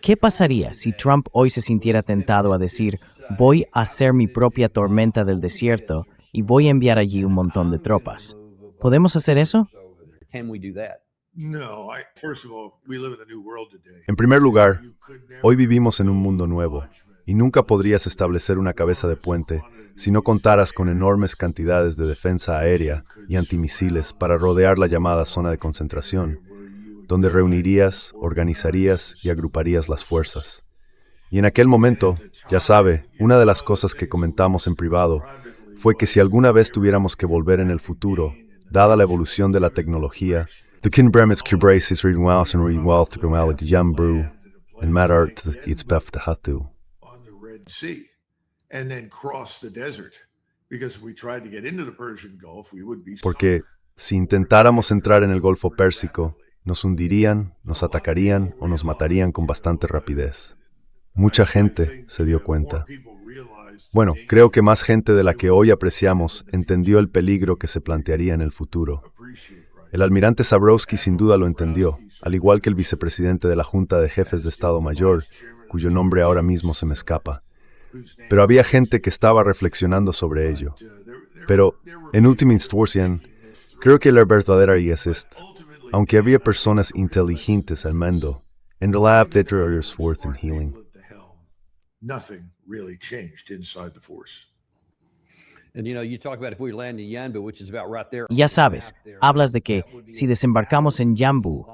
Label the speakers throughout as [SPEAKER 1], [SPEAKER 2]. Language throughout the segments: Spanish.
[SPEAKER 1] ¿Qué pasaría si Trump hoy se sintiera tentado a decir, voy a hacer mi propia tormenta del desierto y voy a enviar allí un montón de tropas? ¿Podemos hacer eso?
[SPEAKER 2] En primer lugar, hoy vivimos en un mundo nuevo, y nunca podrías establecer una cabeza de puente si no contaras con enormes cantidades de defensa aérea y antimisiles para rodear la llamada zona de concentración, donde reunirías, organizarías y agruparías las fuerzas. Y en aquel momento, ya sabe, una de las cosas que comentamos en privado fue que si alguna vez tuviéramos que volver en el futuro, dada la evolución de la tecnología, en porque si intentáramos entrar en el Golfo Pérsico, nos hundirían, nos atacarían o nos matarían con bastante rapidez. Mucha gente se dio cuenta. Bueno, creo que más gente de la que hoy apreciamos entendió el peligro que se plantearía en el futuro. El almirante Zabrowski sin duda lo entendió, al igual que el vicepresidente de la Junta de Jefes de Estado Mayor, cuyo nombre ahora mismo se me escapa. Pero había gente que estaba reflexionando sobre ello. Pero, en última instancia, creo que la verdadera es esta. Aunque había personas inteligentes al mando, en realidad detrás esfuerzo en healing.
[SPEAKER 1] Ya sabes, hablas de que si desembarcamos en Yanbu,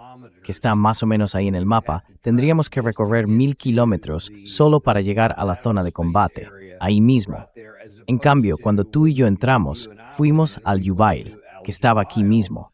[SPEAKER 1] que está más o menos ahí en el mapa, tendríamos que recorrer 1000 kilómetros solo para llegar a la zona de combate, ahí mismo. En cambio, cuando tú y yo entramos, fuimos al Yubail, que estaba aquí mismo.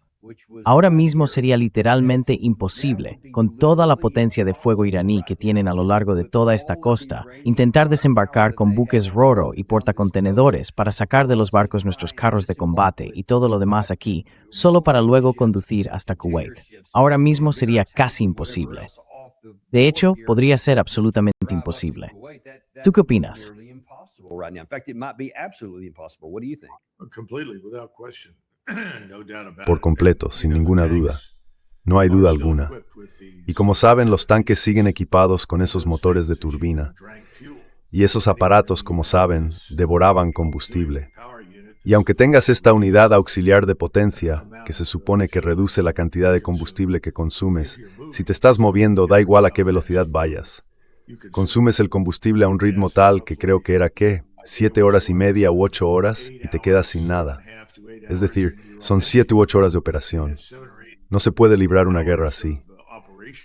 [SPEAKER 1] Ahora mismo sería literalmente imposible, con toda la potencia de fuego iraní que tienen a lo largo de toda esta costa, intentar desembarcar con buques Roro y portacontenedores para sacar de los barcos nuestros carros de combate y todo lo demás aquí, solo para luego conducir hasta Kuwait. Ahora mismo sería casi imposible. De hecho, podría ser absolutamente imposible. ¿Tú qué opinas?
[SPEAKER 2] Por completo, sin ninguna duda. No hay duda alguna. Y como saben, los tanques siguen equipados con esos motores de turbina. Y esos aparatos, como saben, devoraban combustible. Y aunque tengas esta unidad auxiliar de potencia, que se supone que reduce la cantidad de combustible que consumes, si te estás moviendo, da igual a qué velocidad vayas. Consumes el combustible a un ritmo tal que creo que era, ¿qué? 7 horas y media u 8 horas y te quedas sin nada. Es decir, son 7 u 8 horas de operación. No se puede librar una guerra así.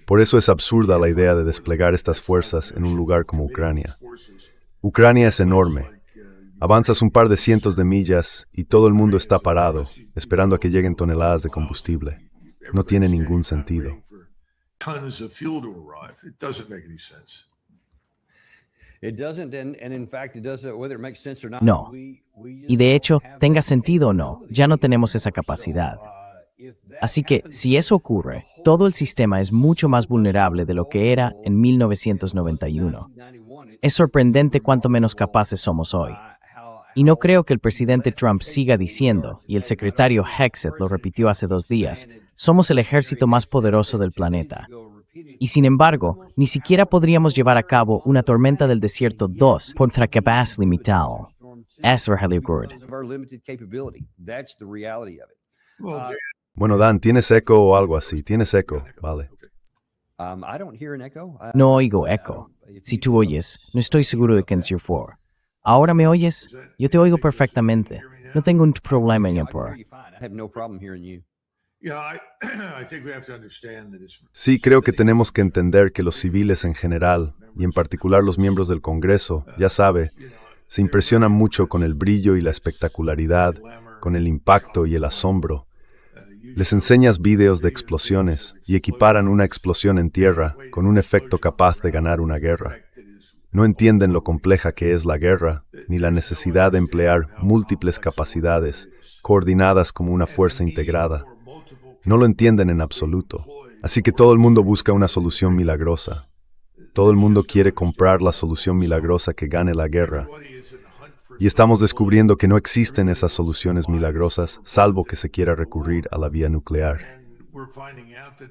[SPEAKER 2] Por eso es absurda la idea de desplegar estas fuerzas en un lugar como Ucrania. Ucrania es enorme. Avanzas un par de cientos de millas y todo el mundo está parado, esperando a que lleguen toneladas de combustible. No tiene ningún sentido.
[SPEAKER 1] No. Y de hecho, tenga sentido o no, ya no tenemos esa capacidad. Así que, si eso ocurre, todo el sistema es mucho más vulnerable de lo que era en 1991. Es sorprendente cuánto menos capaces somos hoy. Y no creo que el presidente Trump siga diciendo, y el secretario Hexet lo repitió hace 2 días, somos el ejército más poderoso del planeta. Y sin embargo, ni siquiera podríamos llevar a cabo una tormenta del desierto 2 por nuestra capacidad limitada. Es realidad.
[SPEAKER 2] Bueno, Dan, ¿tienes eco o algo así? ¿Tienes eco? Vale.
[SPEAKER 1] No oigo eco. Si tú oyes, no estoy seguro de que en Sirfor. ¿Ahora me oyes? Yo te oigo perfectamente. No tengo un problema en por.
[SPEAKER 2] Sí, creo que tenemos que entender que los civiles en general, y en particular los miembros del Congreso, ya sabe, se impresionan mucho con el brillo y la espectacularidad, con el impacto y el asombro. Les enseñas videos de explosiones y equiparan una explosión en tierra con un efecto capaz de ganar una guerra. No entienden lo compleja que es la guerra, ni la necesidad de emplear múltiples capacidades, coordinadas como una fuerza integrada. No lo entienden en absoluto. Así que todo el mundo busca una solución milagrosa. Todo el mundo quiere comprar la solución milagrosa que gane la guerra. Y estamos descubriendo que no existen esas soluciones milagrosas, salvo que se quiera recurrir a la vía nuclear.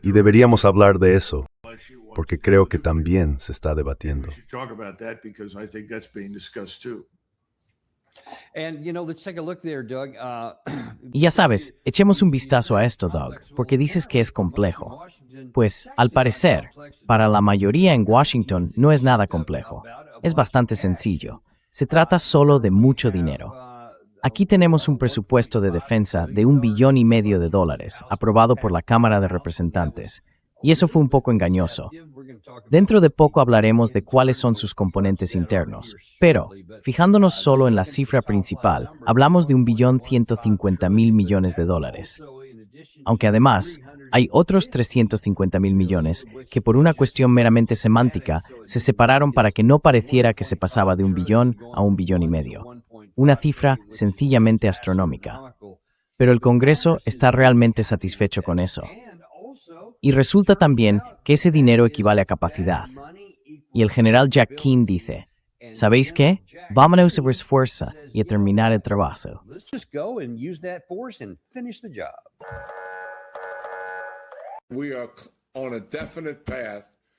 [SPEAKER 2] Y deberíamos hablar de eso. porque creo que también se está debatiendo.
[SPEAKER 1] Y ya sabes, echemos un vistazo a esto, Doug, porque dices que es complejo. Pues, al parecer, para la mayoría en Washington no es nada complejo. Es bastante sencillo. Se trata solo de mucho dinero. Aquí tenemos un presupuesto de defensa de $1,5 billones, aprobado por la Cámara de Representantes. Y eso fue un poco engañoso. Dentro de poco hablaremos de cuáles son sus componentes internos, pero, fijándonos solo en la cifra principal, hablamos de $1,150,000 millones. Aunque además, hay otros $350,000 millones que por una cuestión meramente semántica se separaron para que no pareciera que se pasaba de 1 billón a 1,5 billones. Una cifra sencillamente astronómica. Pero el Congreso está realmente satisfecho con eso. Y resulta también que ese dinero equivale a capacidad. Y el general Jack Keane dice, ¿sabéis qué? Vámonos a fuerza y a terminar el trabajo.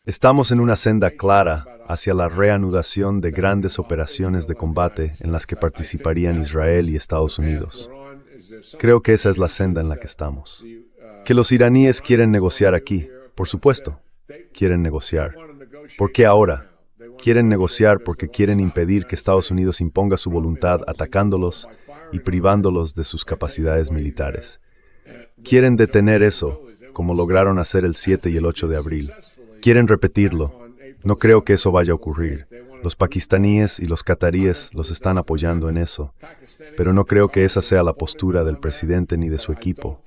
[SPEAKER 2] Estamos en una senda clara hacia la reanudación de grandes operaciones de combate en las que participarían Israel y Estados Unidos. Creo que esa es la senda en la que estamos. Que los iraníes quieren negociar aquí, por supuesto, quieren negociar. ¿Por qué ahora? Quieren negociar porque quieren impedir que Estados Unidos imponga su voluntad atacándolos y privándolos de sus capacidades militares. Quieren detener eso, como lograron hacer el 7 y el 8 de abril. Quieren repetirlo. No creo que eso vaya a ocurrir. Los pakistaníes y los cataríes los están apoyando en eso, pero no creo que esa sea la postura del presidente ni de su equipo.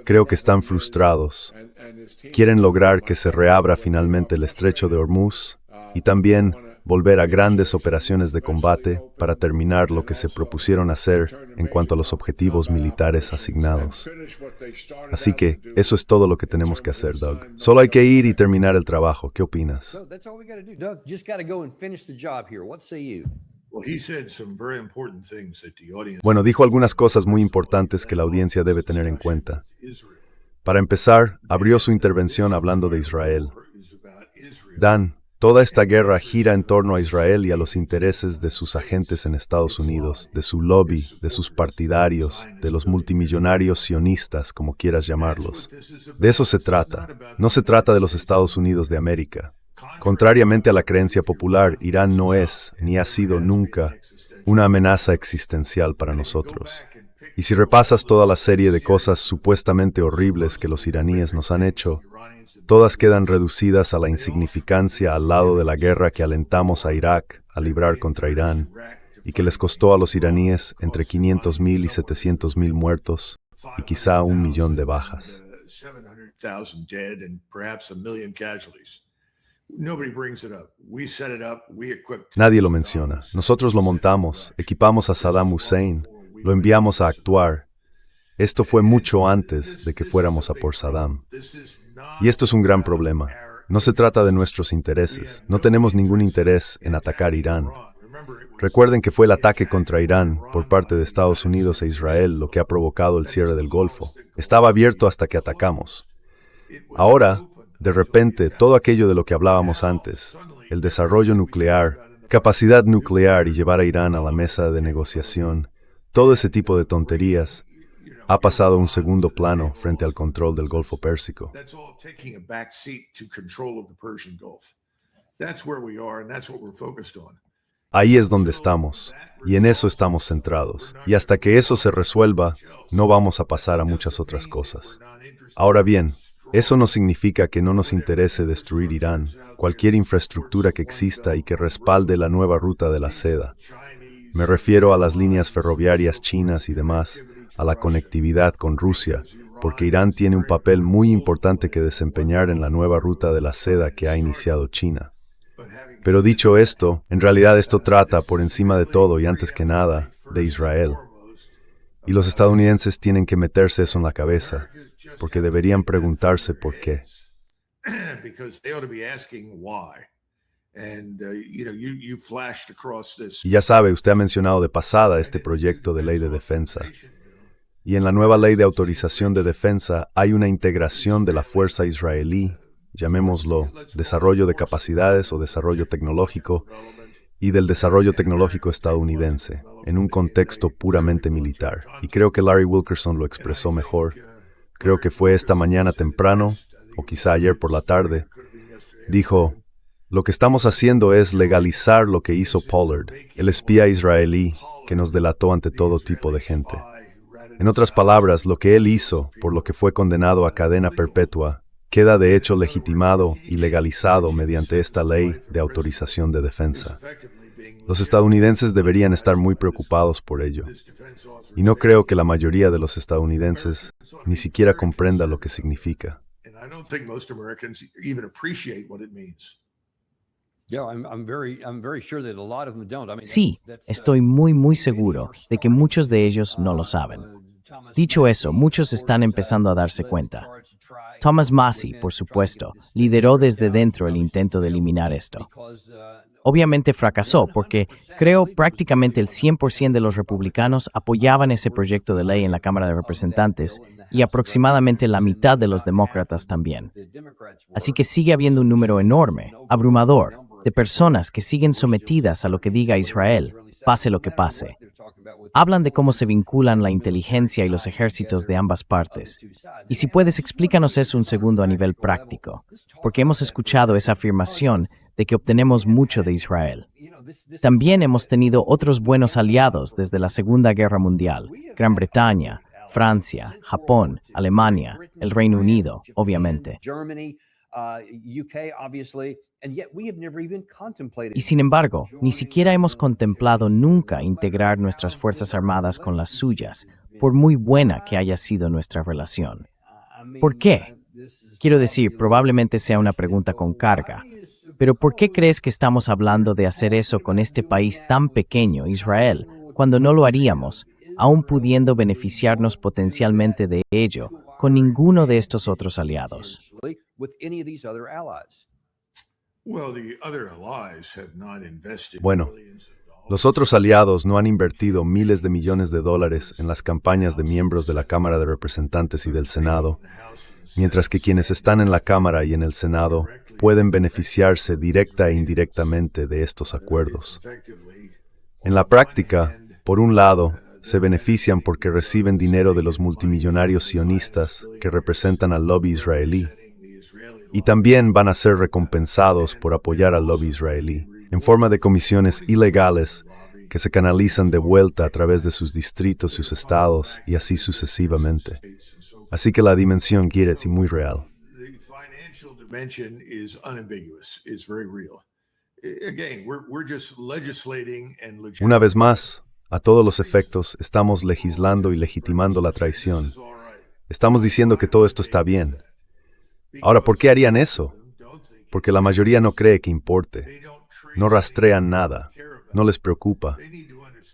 [SPEAKER 2] Creo que están frustrados. Quieren lograr que se reabra finalmente el estrecho de Hormuz y también volver a grandes operaciones de combate para terminar lo que se propusieron hacer en cuanto a los objetivos militares asignados. Así que eso es todo lo que tenemos que hacer, Doug. Solo hay que ir y terminar el trabajo. ¿Qué opinas? Bueno, dijo algunas cosas muy importantes que la audiencia debe tener en cuenta. Para empezar, abrió su intervención hablando de Israel. Dan, toda esta guerra gira en torno a Israel y a los intereses de sus agentes en Estados Unidos, de su lobby, de sus partidarios, de los multimillonarios sionistas, como quieras llamarlos. De eso se trata. No se trata de los Estados Unidos de América. Contrariamente a la creencia popular, Irán no es, ni ha sido nunca, una amenaza existencial para nosotros. Y si repasas toda la serie de cosas supuestamente horribles que los iraníes nos han hecho, todas quedan reducidas a la insignificancia al lado de la guerra que alentamos a Irak a librar contra Irán y que les costó a los iraníes entre 500,000 y 700,000 muertos y quizá 1 millón de bajas. Nadie lo menciona. Nosotros lo montamos, equipamos a Saddam Hussein, lo enviamos a actuar. Esto fue mucho antes de que fuéramos a por Saddam. Y esto es un gran problema. No se trata de nuestros intereses. No tenemos ningún interés en atacar Irán. Recuerden que fue el ataque contra Irán por parte de Estados Unidos e Israel lo que ha provocado el cierre del Golfo. Estaba abierto hasta que atacamos. Ahora, de repente, todo aquello de lo que hablábamos antes, el desarrollo nuclear, capacidad nuclear y llevar a Irán a la mesa de negociación, todo ese tipo de tonterías, ha pasado a un segundo plano frente al control del Golfo Pérsico. Ahí es donde estamos, y en eso estamos centrados. Y hasta que eso se resuelva, no vamos a pasar a muchas otras cosas. Ahora bien, eso no significa que no nos interese destruir Irán, cualquier infraestructura que exista y que respalde la nueva ruta de la seda. Me refiero a las líneas ferroviarias chinas y demás, a la conectividad con Rusia, porque Irán tiene un papel muy importante que desempeñar en la nueva ruta de la seda que ha iniciado China. Pero dicho esto, en realidad esto trata, por encima de todo y antes que nada, de Israel. Y los estadounidenses tienen que meterse eso en la cabeza, porque deberían preguntarse por qué. Y ya sabe, usted ha mencionado de pasada este proyecto de ley de defensa. Y en la nueva ley de autorización de defensa hay una integración de la fuerza israelí llamémoslo desarrollo de capacidades o desarrollo tecnológico, y del desarrollo tecnológico estadounidense, en un contexto puramente militar. Y creo que Larry Wilkerson lo expresó mejor. Creo que fue esta mañana temprano, o quizá ayer por la tarde. Dijo, lo que estamos haciendo es legalizar lo que hizo Pollard, el espía israelí que nos delató ante todo tipo de gente. En otras palabras, lo que él hizo, por lo que fue condenado a cadena perpetua, queda de hecho legitimado y legalizado mediante esta ley de autorización de defensa. Los estadounidenses deberían estar muy preocupados por ello. Y no creo que la mayoría de los estadounidenses ni siquiera comprenda lo que significa.
[SPEAKER 1] Sí, estoy muy seguro de que muchos de ellos no lo saben. Dicho eso, muchos están empezando a darse cuenta. Thomas Massie, por supuesto, lideró desde dentro el intento de eliminar esto. Obviamente fracasó porque, creo, prácticamente el 100% de los republicanos apoyaban ese proyecto de ley en la Cámara de Representantes y aproximadamente la mitad de los demócratas también. Así que sigue habiendo un número enorme, abrumador, de personas que siguen sometidas a lo que diga Israel, pase lo que pase. Hablan de cómo se vinculan la inteligencia y los ejércitos de ambas partes. Y si puedes, explícanos eso un segundo a nivel práctico, porque hemos escuchado esa afirmación de que obtenemos mucho de Israel. También hemos tenido otros buenos aliados desde la Segunda Guerra Mundial, Gran Bretaña, Francia, Japón, Alemania, el Reino Unido, obviamente. Y sin embargo, ni siquiera hemos contemplado nunca integrar nuestras Fuerzas Armadas con las suyas, por muy buena que haya sido nuestra relación. ¿Por qué? Quiero decir, probablemente sea una pregunta con carga, pero ¿por qué crees que estamos hablando de hacer eso con este país tan pequeño, Israel, cuando no lo haríamos, aún pudiendo beneficiarnos potencialmente de ello, con ninguno de estos otros aliados?
[SPEAKER 2] Bueno, los otros aliados no han invertido miles de millones de dólares en las campañas de miembros de la Cámara de Representantes y del Senado, mientras que quienes están en la Cámara y en el Senado pueden beneficiarse directa e indirectamente de estos acuerdos. En la práctica, por un lado, se benefician porque reciben dinero de los multimillonarios sionistas que representan al lobby israelí, y también van a ser recompensados por apoyar al lobby israelí, en forma de comisiones ilegales que se canalizan de vuelta a través de sus distritos, sus estados, y así sucesivamente. Así que la dimensión quiere decir muy real. Una vez más, a todos los efectos, estamos legislando y legitimando la traición. Estamos diciendo que todo esto está bien. Ahora, ¿por qué harían eso? Porque la mayoría no cree que importe. No rastrean nada. No les preocupa.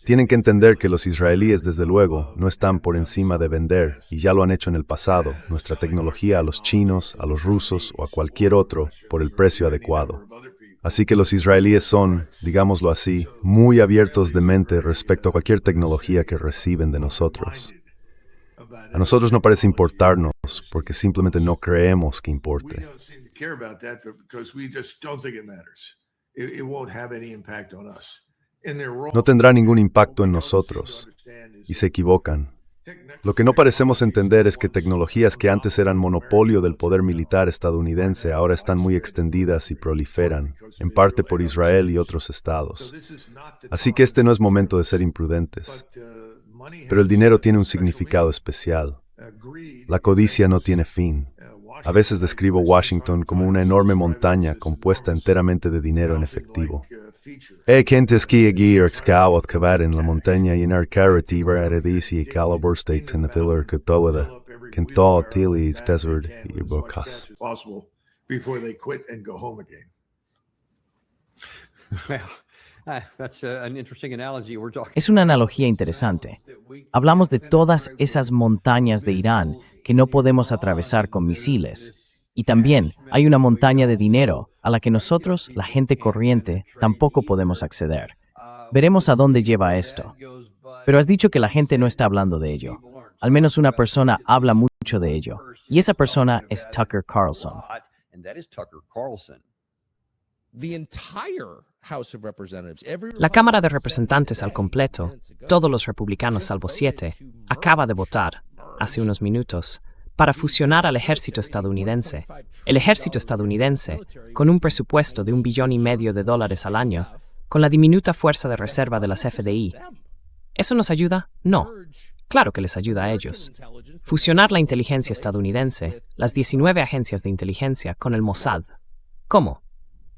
[SPEAKER 2] Tienen que entender que los israelíes, desde luego, no están por encima de vender, y ya lo han hecho en el pasado, nuestra tecnología a los chinos, a los rusos o a cualquier otro, por el precio adecuado. Así que los israelíes son, digámoslo así, muy abiertos de mente respecto a cualquier tecnología que reciben de nosotros. A nosotros no parece importarnos porque simplemente no creemos que importe. No tendrá ningún impacto en nosotros, y se equivocan. Lo que no parecemos entender es que tecnologías que antes eran monopolio del poder militar estadounidense ahora están muy extendidas y proliferan, en parte por Israel y otros estados. Así que este no es momento de ser imprudentes. Pero el dinero tiene un significado especial. La codicia no tiene fin. A veces describo Washington como una enorme montaña compuesta enteramente de dinero en efectivo. Gente que aquí excava en la montaña y en carretera y calabor state en el que todo tilis desert y bocas.
[SPEAKER 1] Es una analogía interesante. Hablamos de todas esas montañas de Irán que no podemos atravesar con misiles. Y también hay una montaña de dinero a la que nosotros, la gente corriente, tampoco podemos acceder. Veremos a dónde lleva esto. Pero has dicho que la gente no está hablando de ello. Al menos una persona habla mucho de ello. Y esa persona es Tucker Carlson.
[SPEAKER 3] La Cámara de Representantes al completo, todos los republicanos salvo 7, acaba de votar, hace unos minutos, para fusionar al ejército estadounidense. El ejército estadounidense, con un presupuesto de $1,5 billones al año, con la diminuta fuerza de reserva de las FDI. ¿Eso nos ayuda? No. Claro que les ayuda a ellos. Fusionar la inteligencia estadounidense, las 19 agencias de inteligencia, con el Mossad. ¿Cómo?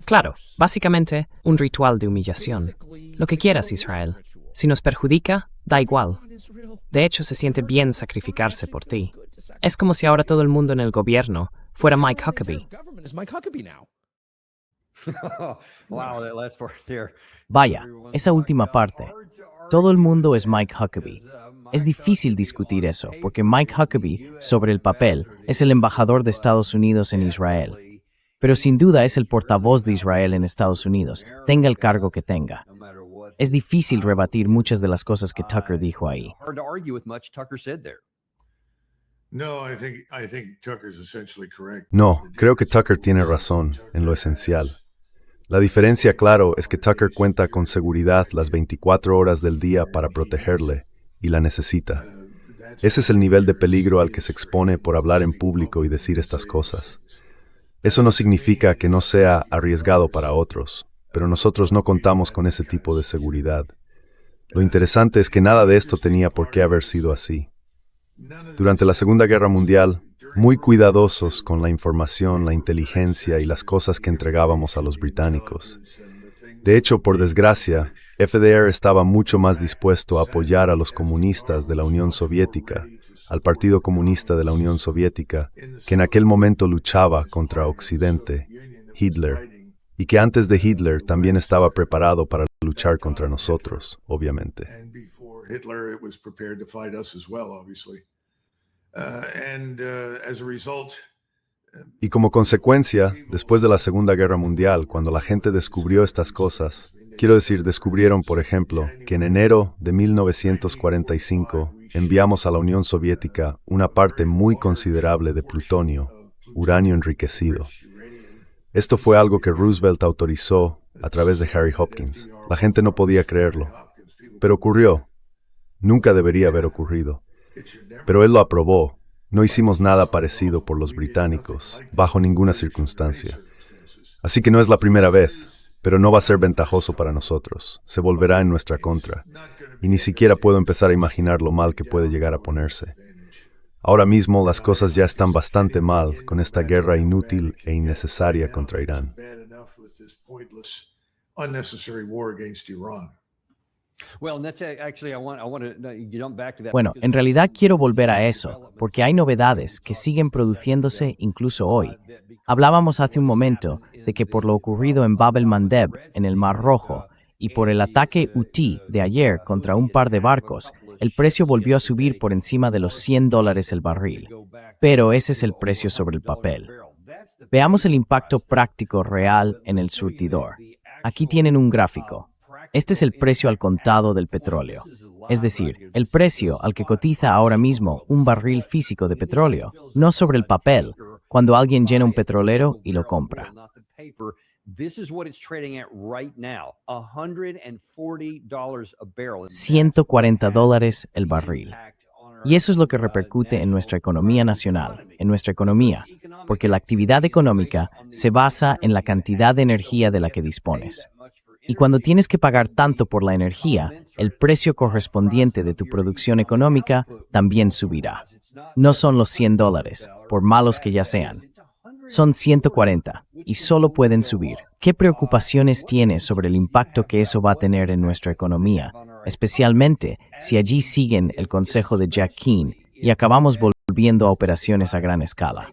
[SPEAKER 3] Claro, básicamente, un ritual de humillación. Lo que quieras, Israel. Si nos perjudica, da igual. De hecho, se siente bien sacrificarse por ti. Es como si ahora todo el mundo en el gobierno fuera Mike Huckabee.
[SPEAKER 1] Vaya, esa última parte. Todo el mundo es Mike Huckabee. Es difícil discutir eso, porque Mike Huckabee, sobre el papel, es el embajador de Estados Unidos en Israel. Pero sin duda es el portavoz de Israel en Estados Unidos, tenga el cargo que tenga. Es difícil rebatir muchas de las cosas que Tucker dijo ahí.
[SPEAKER 2] No, creo que Tucker tiene razón en lo esencial. La diferencia, claro, es que Tucker cuenta con seguridad las 24 horas del día para protegerle, y la necesita. Ese es el nivel de peligro al que se expone por hablar en público y decir estas cosas. Eso no significa que no sea arriesgado para otros, pero nosotros no contamos con ese tipo de seguridad. Lo interesante es que nada de esto tenía por qué haber sido así. Durante la Segunda Guerra Mundial, muy cuidadosos con la información, la inteligencia y las cosas que entregábamos a los británicos. De hecho, por desgracia, FDR estaba mucho más dispuesto a apoyar a los comunistas de la Unión Soviética, al Partido Comunista de la Unión Soviética, que en aquel momento luchaba contra Occidente, Hitler, y que antes de Hitler también estaba preparado para luchar contra nosotros, obviamente. Y como consecuencia, después de la Segunda Guerra Mundial, cuando la gente descubrió estas cosas, descubrieron, por ejemplo, que en enero de 1945 enviamos a la Unión Soviética una parte muy considerable de plutonio, uranio enriquecido. Esto fue algo que Roosevelt autorizó a través de Harry Hopkins. La gente no podía creerlo, pero ocurrió. Nunca debería haber ocurrido. Pero él lo aprobó. No hicimos nada parecido por los británicos, bajo ninguna circunstancia. Así que no es la primera vez, pero no va a ser ventajoso para nosotros. Se volverá en nuestra contra. Y ni siquiera puedo empezar a imaginar lo mal que puede llegar a ponerse. Ahora mismo las cosas ya están bastante mal con esta guerra inútil e innecesaria contra Irán.
[SPEAKER 1] Bueno, en realidad quiero volver a eso, porque hay novedades que siguen produciéndose incluso hoy. Hablábamos hace un momento de que por lo ocurrido en Bab el-Mandeb, en el Mar Rojo, y por el ataque Houthi de ayer contra un par de barcos, el precio volvió a subir por encima de los $100 el barril. Pero ese es el precio sobre el papel. Veamos el impacto práctico real en el surtidor. Aquí tienen un gráfico. Este es el precio al contado del petróleo. Es decir, el precio al que cotiza ahora mismo un barril físico de petróleo, no sobre el papel, cuando alguien llena un petrolero y lo compra. $140 el barril. Y eso es lo que repercute en nuestra economía nacional, en nuestra economía, porque la actividad económica se basa en la cantidad de energía de la que dispones. Y cuando tienes que pagar tanto por la energía, el precio correspondiente de tu producción económica también subirá. No son los $100, por malos que ya sean. Son 140 y solo pueden subir. ¿Qué preocupaciones tienes sobre el impacto que eso va a tener en nuestra economía, especialmente si allí siguen el consejo de Jack Keane y acabamos volviendo a operaciones a gran escala?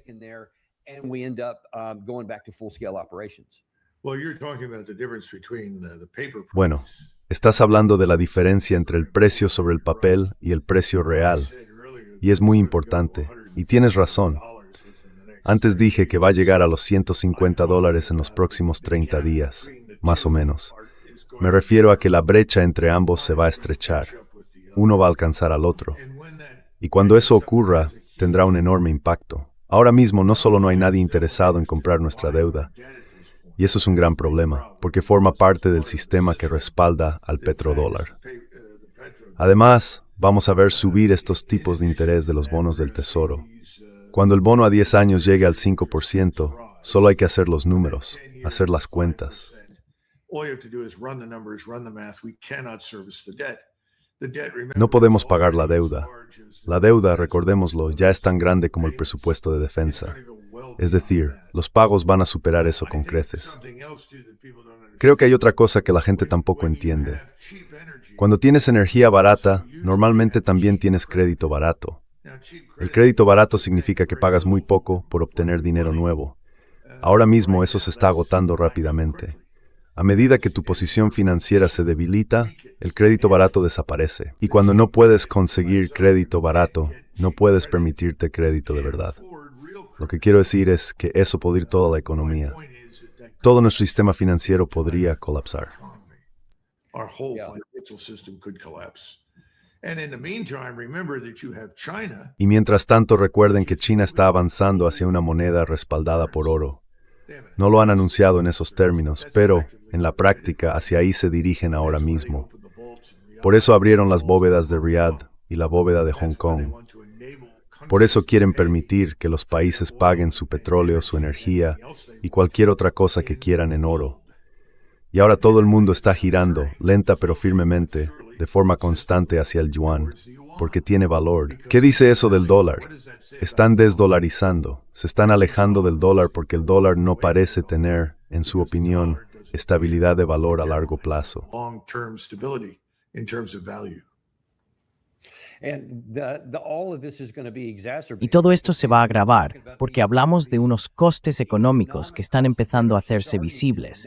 [SPEAKER 2] Bueno, estás hablando de la diferencia entre el precio sobre el papel y el precio real, y es muy importante, y tienes razón. Antes dije que va a llegar a los $150 en los próximos 30 días, más o menos. Me refiero a que la brecha entre ambos se va a estrechar. Uno va a alcanzar al otro. Y cuando eso ocurra, tendrá un enorme impacto. Ahora mismo no solo no hay nadie interesado en comprar nuestra deuda, y eso es un gran problema, porque forma parte del sistema que respalda al petrodólar. Además, vamos a ver subir estos tipos de interés de los bonos del Tesoro. Cuando el bono a 10 años llegue al 5%, solo hay que hacer los números, hacer las cuentas. No podemos pagar la deuda. La deuda, recordémoslo, ya es tan grande como el presupuesto de defensa. Es decir, los pagos van a superar eso con creces. Creo que hay otra cosa que la gente tampoco entiende. Cuando tienes energía barata, normalmente también tienes crédito barato. El crédito barato significa que pagas muy poco por obtener dinero nuevo. Ahora mismo eso se está agotando rápidamente. A medida que tu posición financiera se debilita, el crédito barato desaparece. Y cuando no puedes conseguir crédito barato, no puedes permitirte crédito de verdad. Lo que quiero decir es que eso podría ir toda la economía. Todo nuestro sistema financiero podría colapsar. Y mientras tanto, recuerden que China está avanzando hacia una moneda respaldada por oro. No lo han anunciado en esos términos, pero, en la práctica, hacia ahí se dirigen ahora mismo. Por eso abrieron las bóvedas de Riyadh y la bóveda de Hong Kong. Por eso quieren permitir que los países paguen su petróleo, su energía y cualquier otra cosa que quieran en oro. Y ahora todo el mundo está girando, lenta pero firmemente, de forma constante hacia el yuan, porque tiene valor. ¿Qué dice eso del dólar? Están desdolarizando, se están alejando del dólar porque el dólar no parece tener, en su opinión, estabilidad de valor a largo plazo.
[SPEAKER 1] Y todo esto se va a agravar porque hablamos de unos costes económicos que están empezando a hacerse visibles.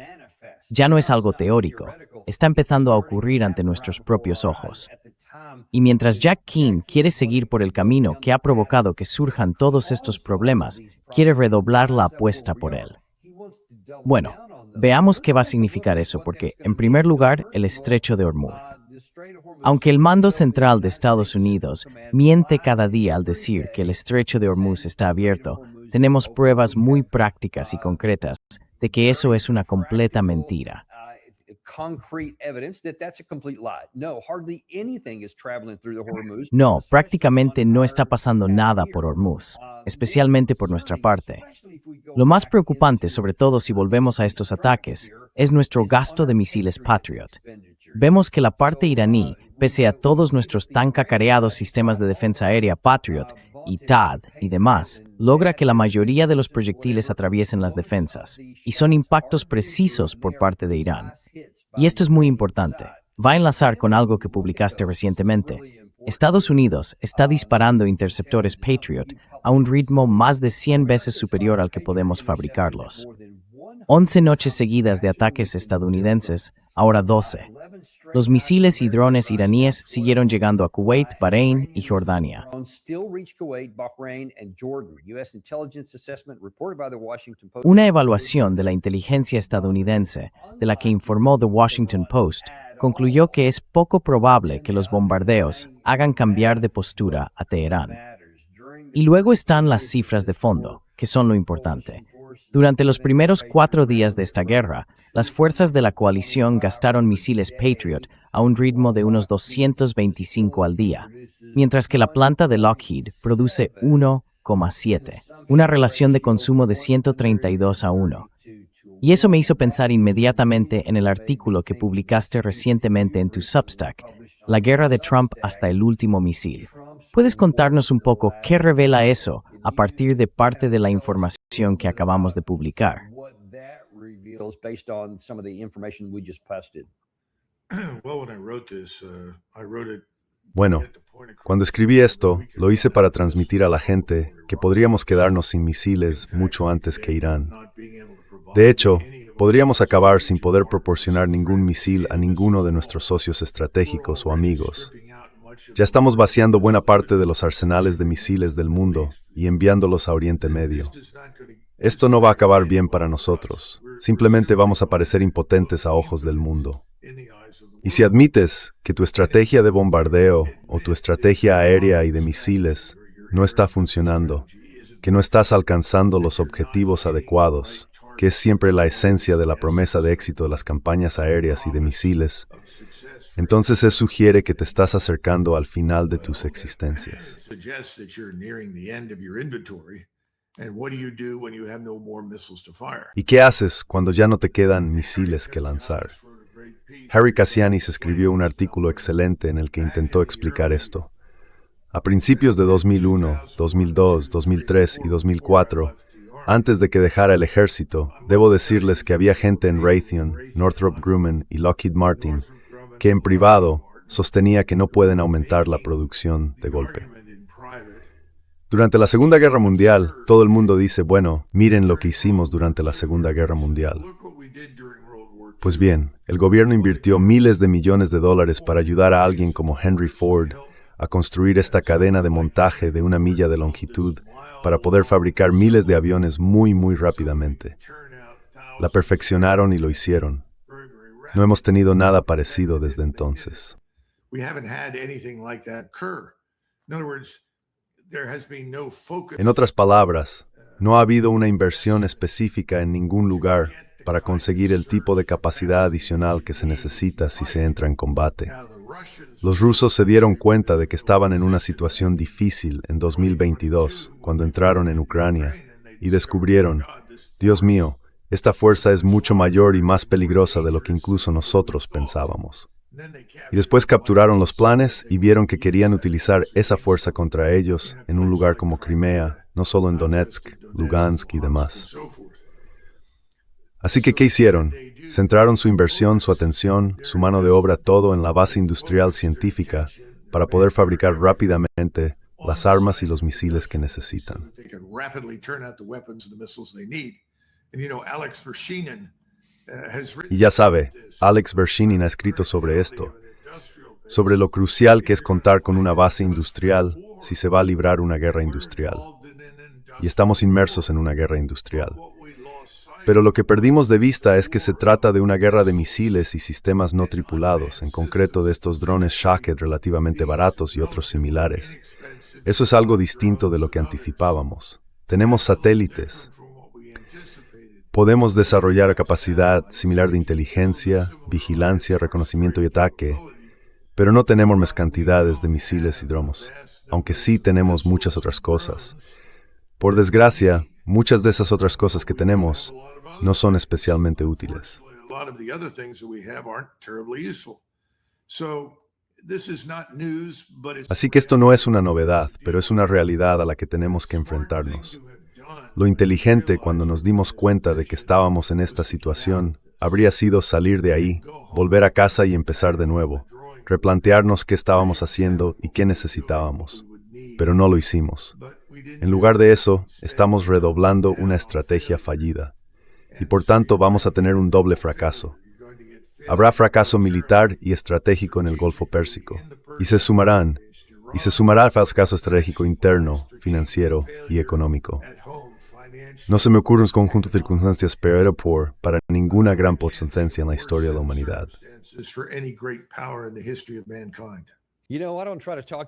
[SPEAKER 1] Ya no es algo teórico, está empezando a ocurrir ante nuestros propios ojos. Y mientras Jack Keane quiere seguir por el camino que ha provocado que surjan todos estos problemas, quiere redoblar la apuesta por él. Bueno, veamos qué va a significar eso, porque, en primer lugar, el Estrecho de Hormuz. Aunque el mando central de Estados Unidos miente cada día al decir que el Estrecho de Hormuz está abierto, tenemos pruebas muy prácticas y concretas de que eso es una completa mentira. No, prácticamente no está pasando nada por Hormuz, especialmente por nuestra parte. Lo más preocupante, sobre todo si volvemos a estos ataques, es nuestro gasto de misiles Patriot. Vemos que la parte iraní, pese a todos nuestros tan cacareados sistemas de defensa aérea Patriot y THAAD y demás, logra que la mayoría de los proyectiles atraviesen las defensas, y son impactos precisos por parte de Irán. Y esto es muy importante. Va a enlazar con algo que publicaste recientemente. Estados Unidos está disparando interceptores Patriot a un ritmo más de 100 veces superior al que podemos fabricarlos. 11 noches seguidas de ataques estadounidenses, ahora 12. Los misiles y drones iraníes siguieron llegando a Kuwait, Bahrein y Jordania. Una evaluación de la inteligencia estadounidense, de la que informó The Washington Post, concluyó que es poco probable que los bombardeos hagan cambiar de postura a Teherán. Y luego están las cifras de fondo, que son lo importante. Durante los primeros 4 días de esta guerra, las fuerzas de la coalición gastaron misiles Patriot a un ritmo de unos 225 al día, mientras que la planta de Lockheed produce 1,7, una relación de consumo de 132:1. Y eso me hizo pensar inmediatamente en el artículo que publicaste recientemente en tu Substack, La guerra de Trump hasta el último misil. ¿Puedes contarnos un poco qué revela eso a partir de parte de la información que acabamos de publicar?
[SPEAKER 2] Bueno, cuando escribí esto, lo hice para transmitir a la gente que podríamos quedarnos sin misiles mucho antes que Irán. De hecho, podríamos acabar sin poder proporcionar ningún misil a ninguno de nuestros socios estratégicos o amigos. Ya estamos vaciando buena parte de los arsenales de misiles del mundo y enviándolos a Oriente Medio. Esto no va a acabar bien para nosotros. Simplemente vamos a parecer impotentes a ojos del mundo. Y si admites que tu estrategia de bombardeo o tu estrategia aérea y de misiles no está funcionando, que no estás alcanzando los objetivos adecuados, que es siempre la esencia de la promesa de éxito de las campañas aéreas y de misiles, entonces se sugiere que te estás acercando al final de tus existencias. ¿Y qué haces cuando ya no te quedan misiles que lanzar? Harry Kassianis escribió un artículo excelente en el que intentó explicar esto. A principios de 2001, 2002, 2003 y 2004, antes de que dejara el ejército, debo decirles que había gente en Raytheon, Northrop Grumman y Lockheed Martin que en privado sostenía que no pueden aumentar la producción de golpe. Durante la Segunda Guerra Mundial, todo el mundo dice, bueno, miren lo que hicimos durante la Segunda Guerra Mundial. Pues bien, el gobierno invirtió miles de millones de dólares para ayudar a alguien como Henry Ford a construir esta cadena de montaje de 1 milla de longitud para poder fabricar miles de aviones muy rápidamente. La perfeccionaron y lo hicieron. No hemos tenido nada parecido desde entonces. En otras palabras, no ha habido una inversión específica en ningún lugar para conseguir el tipo de capacidad adicional que se necesita si se entra en combate. Los rusos se dieron cuenta de que estaban en una situación difícil en 2022, cuando entraron en Ucrania, y descubrieron, Dios mío, esta fuerza es mucho mayor y más peligrosa de lo que incluso nosotros pensábamos. Y después capturaron los planes y vieron que querían utilizar esa fuerza contra ellos en un lugar como Crimea, no solo en Donetsk, Lugansk y demás. Así que, ¿qué hicieron? Centraron su inversión, su atención, su mano de obra, todo en la base industrial científica para poder fabricar rápidamente las armas y los misiles que necesitan. Y ya sabe, Alex Vershinin ha escrito sobre esto, sobre lo crucial que es contar con una base industrial si se va a librar una guerra industrial. Y estamos inmersos en una guerra industrial. Pero lo que perdimos de vista es que se trata de una guerra de misiles y sistemas no tripulados, en concreto de estos drones Shahed relativamente baratos y otros similares. Eso es algo distinto de lo que anticipábamos. Tenemos satélites. Podemos desarrollar capacidad similar de inteligencia, vigilancia, reconocimiento y ataque, pero no tenemos cantidades de misiles y drones, aunque sí tenemos muchas otras cosas. Por desgracia, muchas de esas otras cosas que tenemos no son especialmente útiles. Así que esto no es una novedad, pero es una realidad a la que tenemos que enfrentarnos. Lo inteligente cuando nos dimos cuenta de que estábamos en esta situación habría sido salir de ahí, volver a casa y empezar de nuevo, replantearnos qué estábamos haciendo y qué necesitábamos. Pero no lo hicimos. En lugar de eso, estamos redoblando una estrategia fallida. Y por tanto vamos a tener un doble fracaso. Habrá fracaso militar y estratégico en el Golfo Pérsico. Y se sumará el fracaso estratégico interno, financiero y económico. No se me ocurre un conjunto de circunstancias peor para ninguna gran potencia en la historia de la humanidad.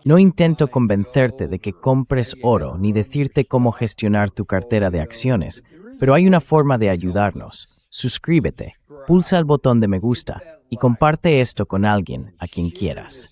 [SPEAKER 1] No intento convencerte de que compres oro ni decirte cómo gestionar tu cartera de acciones, pero hay una forma de ayudarnos. Suscríbete, pulsa el botón de me gusta y comparte esto con alguien a quien quieras.